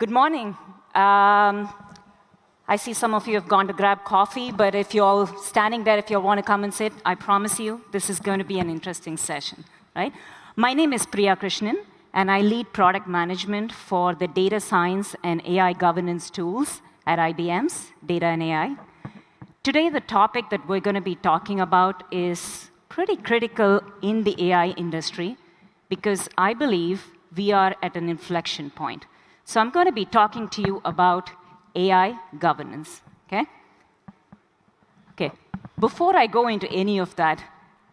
Good morning. I see some of you have gone to grab coffee, but if you're all standing there, if you want to come and sit, I promise you, this is going to be an interesting session, right? My name is Priya Krishnan, and I lead product management for the data science and AI governance tools at IBM's Data and AI. Today, the topic that we're going to be talking about is pretty critical in the AI industry because I believe we are at an inflection point. So I'm going to be talking to you about AI governance, okay? Okay, before I go into any of that,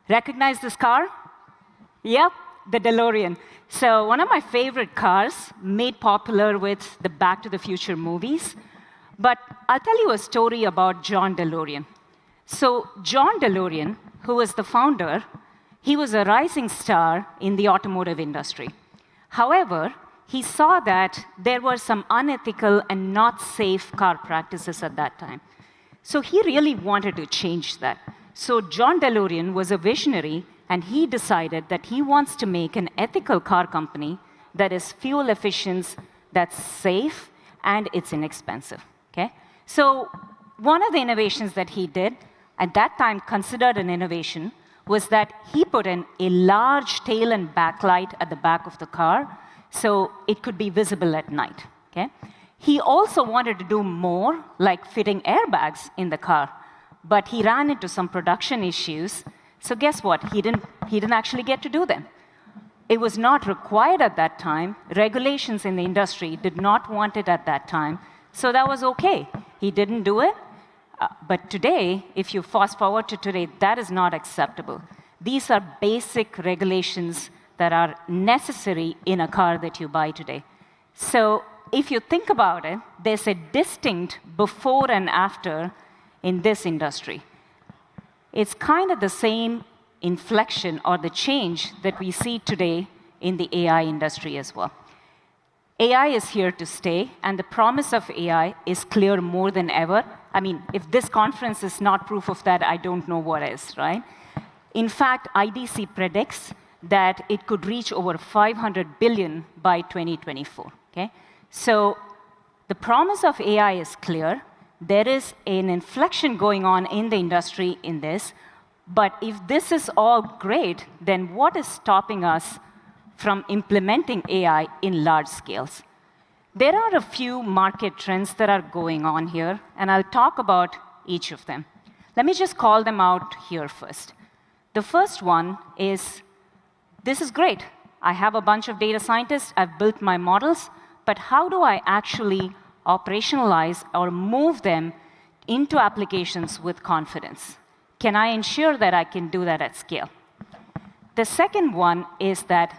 recognize this car? Yep, the DeLorean. So one of my favorite cars, made popular with the Back to the Future movies. But I'll tell you a story about John DeLorean. So John DeLorean, who was the founder, he was a rising star in the automotive industry. However, he saw that there were some unethical and not safe car practices at that time. So he really wanted to change that. So John DeLorean was a visionary, and he decided that he wants to make an ethical car company that is fuel efficient, that's safe, and it's inexpensive. Okay? So one of the innovations that he did, at that time considered an innovation, was that he put in a large tail and backlight at the back of the car, so it could be visible at night. Okay? He also wanted to do more, like fitting airbags in the car, but he ran into some production issues. So guess what? He didn't actually get to do them. It was not required at that time. Regulations in the industry did not want it at that time, so that was okay. He didn't do it. But today, if you fast forward to today, that is not acceptable. These are basic regulations that are necessary in a car that you buy today. So if you think about it, there's a distinct before and after in this industry. It's kind of the same inflection or the change that we see today in the AI industry as well. AI is here to stay, and the promise of AI is clear more than ever. I mean, if this conference is not proof of that, I don't know what is, right? In fact, IDC predicts that it could reach over 500 billion by 2024, okay? So the promise of AI is clear. There is an inflection going on in the industry in this, but if this is all great, then what is stopping us from implementing AI in large scales? There are a few market trends that are going on here, and I'll talk about each of them. Let me just call them out here first. The first one is, this is great. I have a bunch of data scientists. I've built my models. But how do I actually operationalize or move them into applications with confidence? Can I ensure that I can do that at scale? The second one is that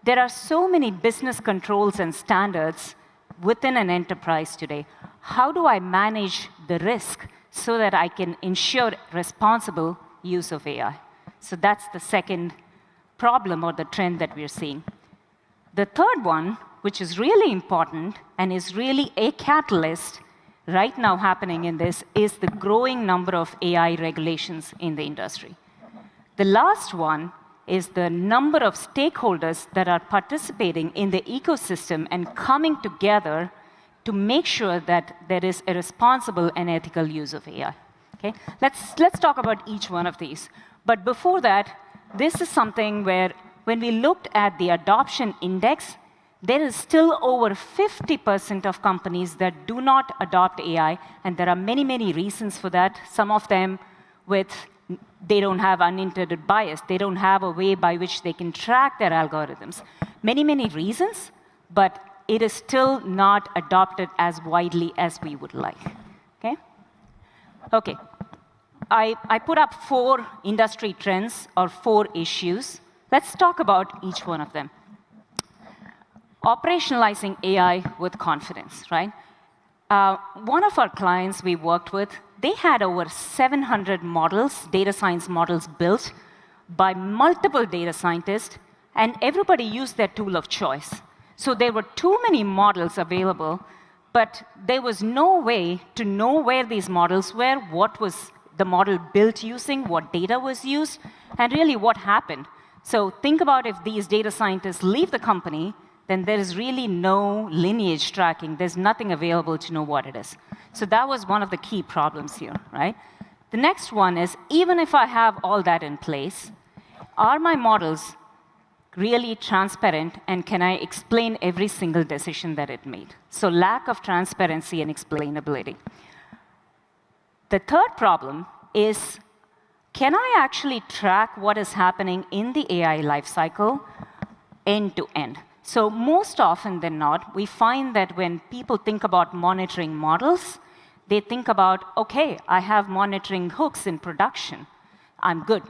there are so many business controls and standards within an enterprise today. How do I manage the risk so that I can ensure responsible use of AI? So that's the second problem or the trend that we're seeing. The third one, which is really important and is really a catalyst right now happening in this, is the growing number of AI regulations in the industry. The last one is the number of stakeholders that are participating in the ecosystem and coming together to make sure that there is a responsible and ethical use of AI. Okay? Let's talk about each one of these. But before that, this is something where when we looked at the adoption index, there is still over 50% of companies that do not adopt AI, and there are many, many reasons for that. Some of them they don't have unintended bias. They don't have a way by which they can track their algorithms. Many, many reasons, but it is still not adopted as widely as we would like. Okay? Okay. I put up 4 industry trends or 4 issues. Let's talk about each one of them. Operationalizing AI with confidence, right? One of our clients we worked with, they had over 700 models, data science models built by multiple data scientists, and everybody used their tool of choice. So there were too many models available, but there was no way to know where these models were, what was the model built using, what data was used, and really what happened. So think about if these data scientists leave the company, then there is really no lineage tracking. There's nothing available to know what it is. So that was one of the key problems here, right? The next one is, even if I have all that in place, are my models really transparent, and can I explain every single decision that it made? So lack of transparency and explainability. The third problem is, can I actually track what is happening in the AI lifecycle end to end? So most often than not, we find that when people think about monitoring models, they think about, OK, I have monitoring hooks in production. I'm good.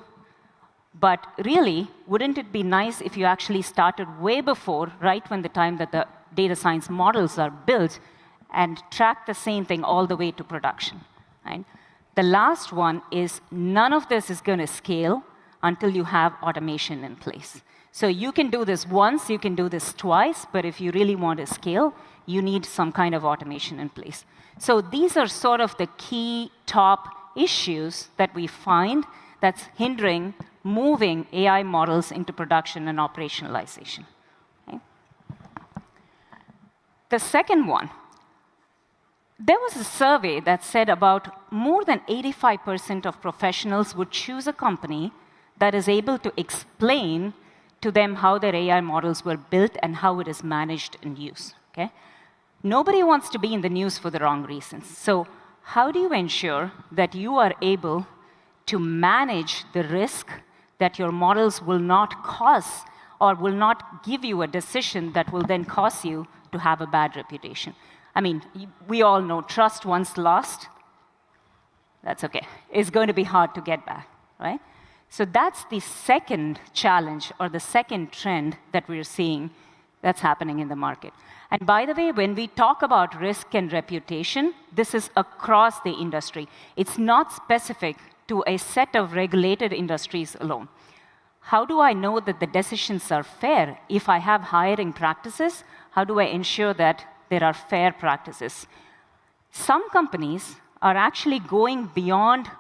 But really, wouldn't it be nice if you actually started way before, right when the time that the data science models are built, and track the same thing all the way to production, right? The last one is, none of this is going to scale until you have automation in place. So you can do this once, you can do this twice, but if you really want to scale, you need some kind of automation in place. So these are sort of the key top issues that we find that's hindering moving AI models into production and operationalization. Okay? The second one, there was a survey that said about more than 85% of professionals would choose a company that is able to explain to them how their AI models were built and how it is managed and used. Okay? Nobody wants to be in the news for the wrong reasons. So how do you ensure that you are able to manage the risk that your models will not cause or will not give you a decision that will then cause you to have a bad reputation? I mean, we all know trust once lost, that's OK. It's going to be hard to get back, right? So that's the second challenge or the second trend that we're seeing that's happening in the market. And by the way, when we talk about risk and reputation, this is across the industry. It's not specific to a set of regulated industries alone. How do I know that the decisions are fair? If I have hiring practices, how do I ensure that there are fair practices? Some companies are actually going beyond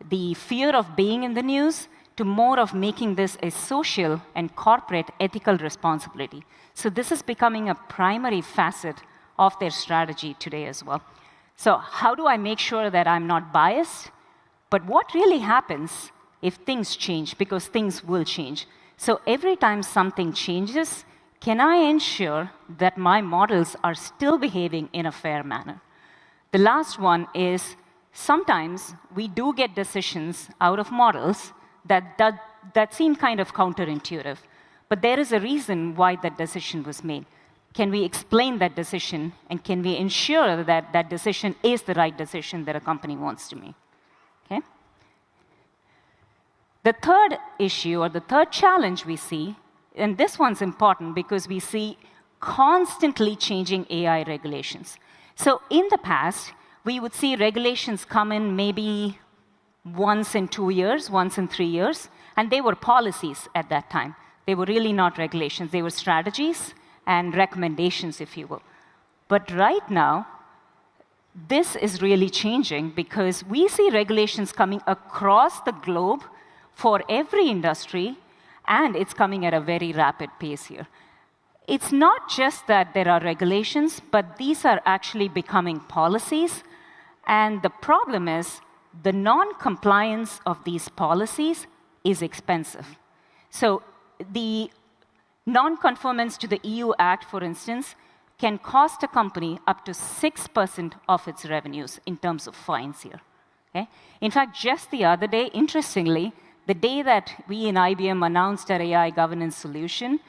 the fear of being in the news to more of making this a social and corporate ethical responsibility. So this is becoming a primary facet of their strategy today as well. So how do I make sure that I'm not biased? But what really happens if things change? Because things will change. So every time something changes, can I ensure that my models are still behaving in a fair manner? The last one is, sometimes we do get decisions out of models that seem kind of counterintuitive. But there is a reason why that decision was made. Can we explain that decision? And can we ensure that that decision is the right decision that a company wants to make? Okay? The third issue, or the third challenge we see, and this one's important because we see constantly changing AI regulations. So in the past, we would see regulations come in maybe once in 2 years, once in 3 years, and they were policies at that time. They were really not regulations. They were strategies and recommendations, if you will. But right now, this is really changing because we see regulations coming across the globe for every industry, and it's coming at a very rapid pace here. It's not just that there are regulations, but these are actually becoming policies. And the problem is, the non-compliance of these policies is expensive. So the non-conformance to the EU Act, for instance, can cost a company up to 6% of its revenues in terms of fines here. Okay? In fact, just the other day, interestingly, the day that we in IBM announced our AI governance solution,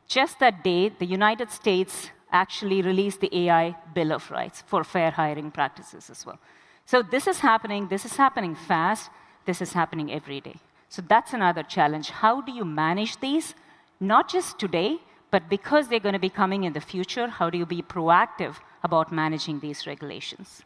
just that day, the United States actually released the AI Bill of Rights for fair hiring practices as well. So this is happening fast, this is happening every day. So that's another challenge. How do you manage these? Not just today, but because they're going to be coming in the future, how do you be proactive about managing these regulations?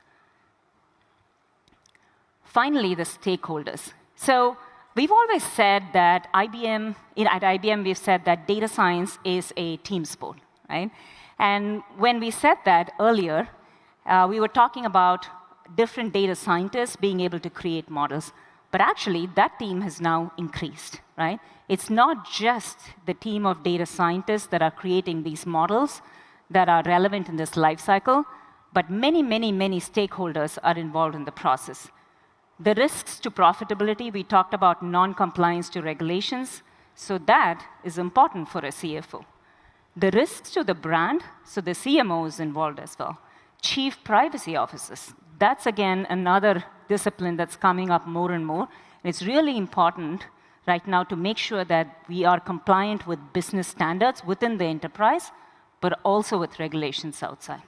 Finally, the stakeholders. So we've always said that at IBM, we've said that data science is a team sport, right? And when we said that earlier, we were talking about different data scientists being able to create models. But actually, that team has now increased, right? It's not just the team of data scientists that are creating these models that are relevant in this life cycle, but many, many, many stakeholders are involved in the process. The risks to profitability, we talked about non-compliance to regulations, so that is important for a CFO. The risks to the brand, so the CMO is involved as well. Chief privacy officers, that's again another discipline that's coming up more and more. And it's really important right now to make sure that we are compliant with business standards within the enterprise, but also with regulations outside.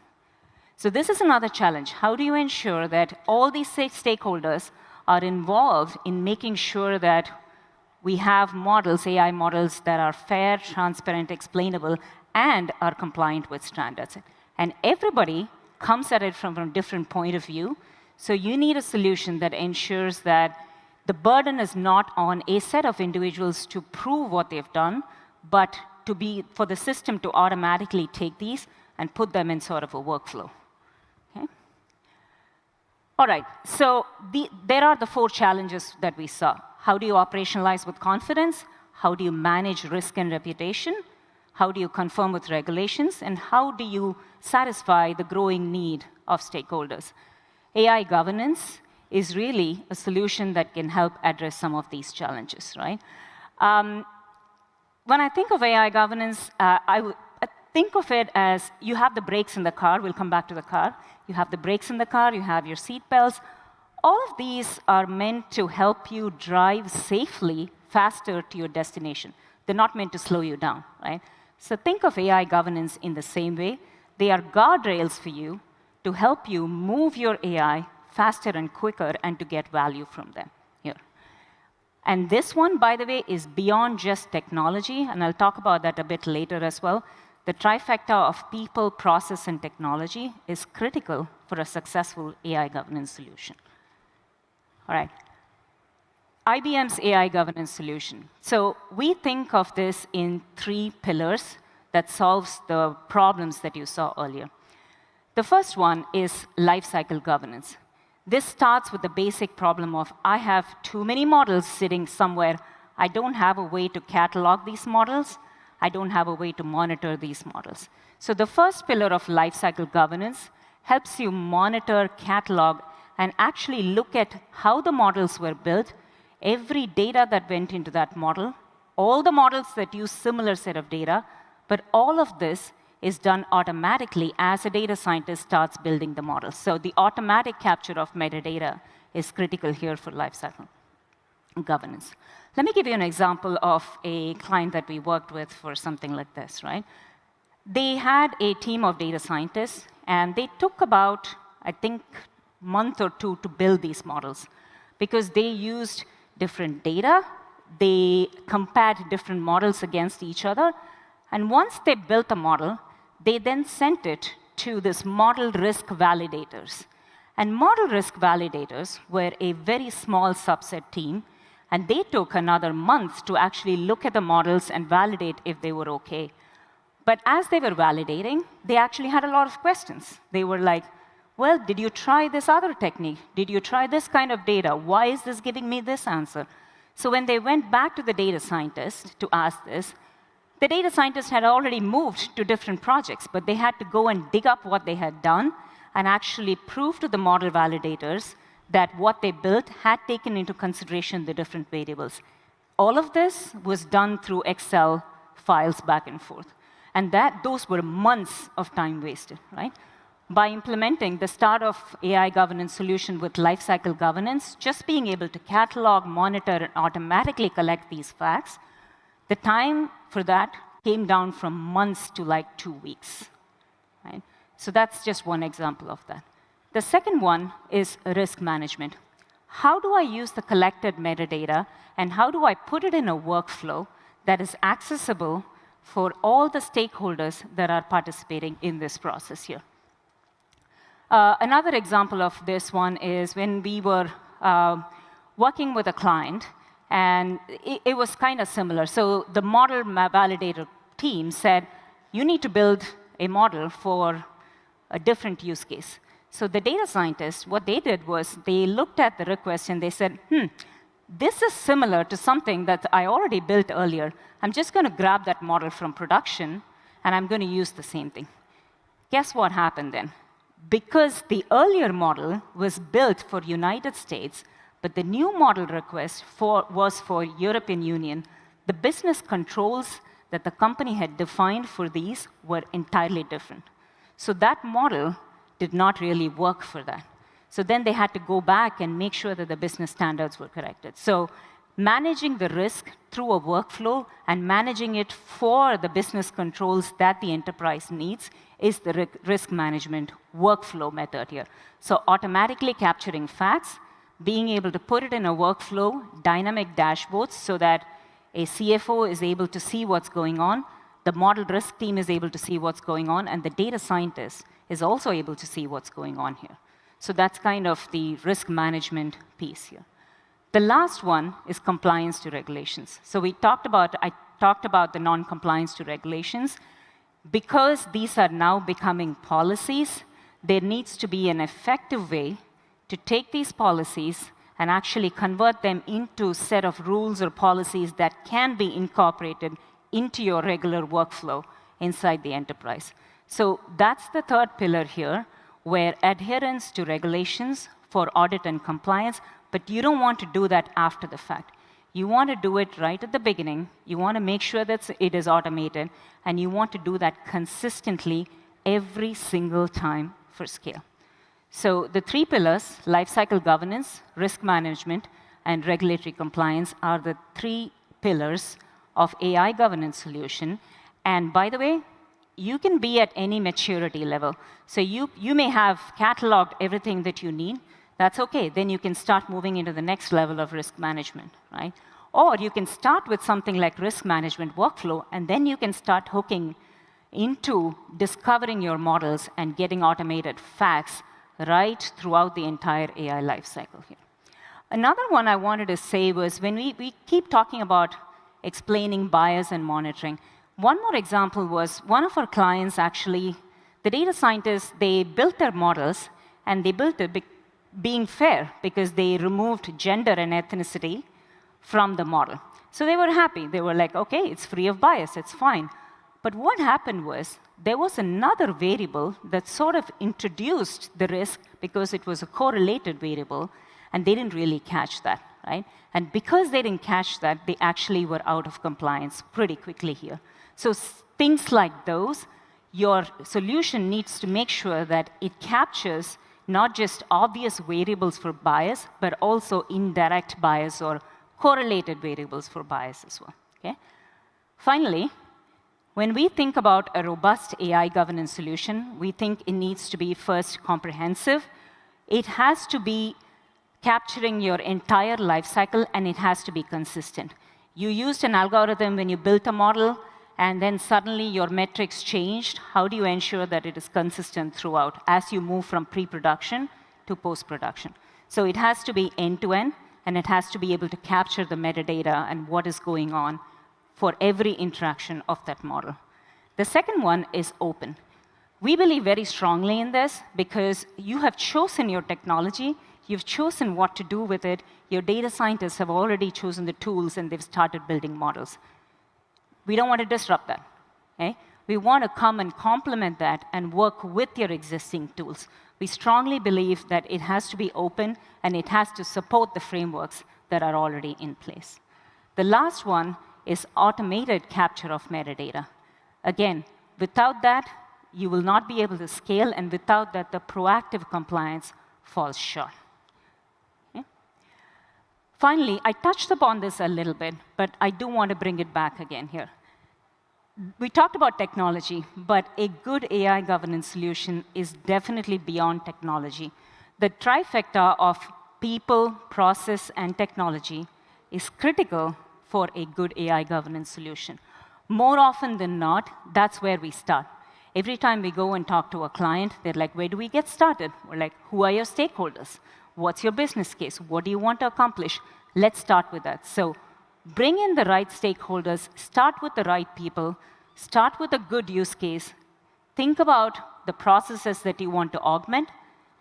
So this is another challenge. How do you ensure that all these stakeholders are involved in making sure that we have models, AI models, that are fair, transparent, explainable, and are compliant with standards? And everybody comes at it from a different point of view. So you need a solution that ensures that the burden is not on a set of individuals to prove what they've done, but for the system to automatically take these and put them in sort of a workflow. Okay? All right, so there are the 4 challenges that we saw. How do you operationalize with confidence? How do you manage risk and reputation? How do you confirm with regulations? And how do you satisfy the growing need of stakeholders? AI governance is really a solution that can help address some of these challenges, right? When I think of AI governance, I think of it as you have the brakes in the car. We'll come back to the car. You have the brakes in the car. You have your seat belts. All of these are meant to help you drive safely faster to your destination. They're not meant to slow you down, right? So think of AI governance in the same way. They are guardrails for you to help you move your AI faster and quicker and to get value from them here. And this one, by the way, is beyond just technology, and I'll talk about that a bit later as well. The trifecta of people, process, and technology is critical for a successful AI governance solution. All right. IBM's AI governance solution. So we think of this in 3 pillars that solves the problems that you saw earlier. The first one is lifecycle governance. This starts with the basic problem of I have too many models sitting somewhere. I don't have a way to catalog these models. I don't have a way to monitor these models. So the first pillar of lifecycle governance helps you monitor, catalog, and actually look at how the models were built, every data that went into that model, all the models that use similar set of data, but all of this is done automatically as a data scientist starts building the models. So the automatic capture of metadata is critical here for lifecycle governance. Let me give you an example of a client that we worked with for something like this, right? They had a team of data scientists, and they took about, I think, a month or 2 to build these models because they used different data. They compared different models against each other. And once they built a model, they then sent it to this model risk validators. And model risk validators were a very small subset team, and they took another month to actually look at the models and validate if they were OK. But as they were validating, they actually had a lot of questions. They were like, well, did you try this other technique? Did you try this kind of data? Why is this giving me this answer? So when they went back to the data scientist to ask this, the data scientists had already moved to different projects, but they had to go and dig up what they had done and actually prove to the model validators that what they built had taken into consideration the different variables. All of this was done through Excel files back and forth. And those were months of time wasted, right? By implementing the start of AI governance solution with lifecycle governance, just being able to catalog, monitor, and automatically collect these facts, the time for that came down from months to like 2 weeks, right? So that's just one example of that. The second one is risk management. How do I use the collected metadata, and how do I put it in a workflow that is accessible for all the stakeholders that are participating in this process here? Another example of this one is when we were working with a client, and it was kind of similar. So the model validator team said, you need to build a model for a different use case. So the data scientists, what they did was they looked at the request and they said, This is similar to something that I already built earlier. I'm just going to grab that model from production, and I'm going to use the same thing. Guess what happened then? Because the earlier model was built for United States, but the new model request was for European Union, the business controls that the company had defined for these were entirely different. So that model did not really work for that. So then they had to go back and make sure that the business standards were corrected. So managing the risk through a workflow and managing it for the business controls that the enterprise needs is the risk management workflow method here. So automatically capturing facts, being able to put it in a workflow, dynamic dashboards so that a CFO is able to see what's going on, the model risk team is able to see what's going on, and the data scientist is also able to see what's going on here. So that's kind of the risk management piece here. The last one is compliance to regulations. So I talked about the non-compliance to regulations. Because these are now becoming policies, there needs to be an effective way to take these policies and actually convert them into a set of rules or policies that can be incorporated into your regular workflow inside the enterprise. So that's the third pillar here, where adherence to regulations for audit and compliance, but you don't want to do that after the fact. You want to do it right at the beginning. You want to make sure that it is automated, and you want to do that consistently every single time for scale. So the three pillars, lifecycle governance, risk management, and regulatory compliance, are the three pillars of AI governance solution. And by the way, you can be at any maturity level. So you may have cataloged everything that you need. That's OK. Then you can start moving into the next level of risk management, right? Or you can start with something like risk management workflow, and then you can start hooking into discovering your models and getting automated facts right throughout the entire AI lifecycle here. Another one I wanted to say was when we keep talking about explaining bias and monitoring. One more example was one of our clients actually, the data scientists, they built their models, and they built it being fair because they removed gender and ethnicity from the model. So they were happy. They were like, OK, it's free of bias. It's fine. But what happened was there was another variable that sort of introduced the risk because it was a correlated variable, and they didn't really catch that, right? And because they didn't catch that, they actually were out of compliance pretty quickly here. So things like those, your solution needs to make sure that it captures not just obvious variables for bias, but also indirect bias or correlated variables for bias as well. Okay? Finally, when we think about a robust AI governance solution, we think it needs to be first comprehensive. It has to be capturing your entire lifecycle, and it has to be consistent. You used an algorithm when you built a model, and then suddenly your metrics changed. How do you ensure that it is consistent throughout as you move from pre-production to post-production? So it has to be end-to-end, and it has to be able to capture the metadata and what is going on for every interaction of that model. The second one is open. We believe very strongly in this because you have chosen your technology, you've chosen what to do with it, your data scientists have already chosen the tools, and they've started building models. We don't want to disrupt that. Okay? We want to come and complement that and work with your existing tools. We strongly believe that it has to be open, and it has to support the frameworks that are already in place. The last one is automated capture of metadata. Again, without that, you will not be able to scale, and without that, the proactive compliance falls short. Okay? Finally, I touched upon this a little bit, but I do want to bring it back again here. We talked about technology, but a good AI governance solution is definitely beyond technology. The trifecta of people, process, and technology is critical for a good AI governance solution. More often than not, that's where we start. Every time we go and talk to a client, they're like, where do we get started? We're like, who are your stakeholders? What's your business case? What do you want to accomplish? Let's start with that. So bring in the right stakeholders, start with the right people, start with a good use case, think about the processes that you want to augment,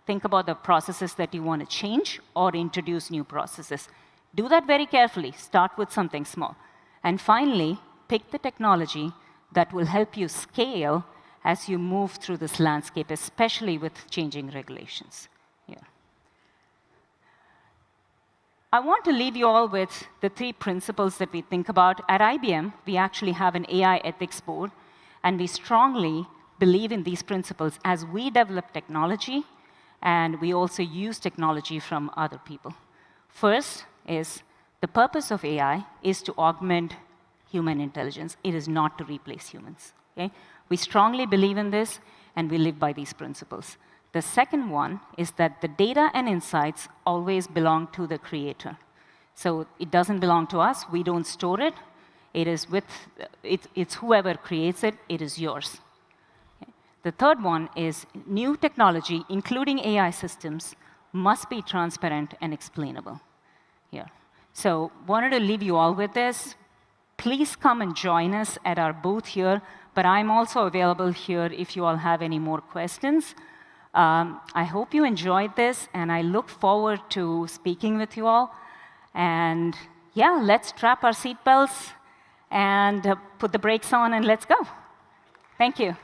think about the processes that you want to change or introduce new processes. Do that very carefully. Start with something small. And finally, pick the technology that will help you scale as you move through this landscape, especially with changing regulations. Yeah. I want to leave you all with the 3 principles that we think about. At IBM, we actually have an AI ethics board, and we strongly believe in these principles as we develop technology, and we also use technology from other people. First is the purpose of AI is to augment human intelligence. It is not to replace humans. Okay? We strongly believe in this, and we live by these principles. The second one is that the data and insights always belong to the creator. So it doesn't belong to us. We don't store it. It is it's whoever creates it. It is yours. Okay? The third one is new technology, including AI systems, must be transparent and explainable. Here. So wanted to leave you all with this. Please come and join us at our booth here, but I'm also available here if you all have any more questions. I hope you enjoyed this, and I look forward to speaking with you all. And yeah, let's strap our seatbelts and put the brakes on, and let's go. Thank you.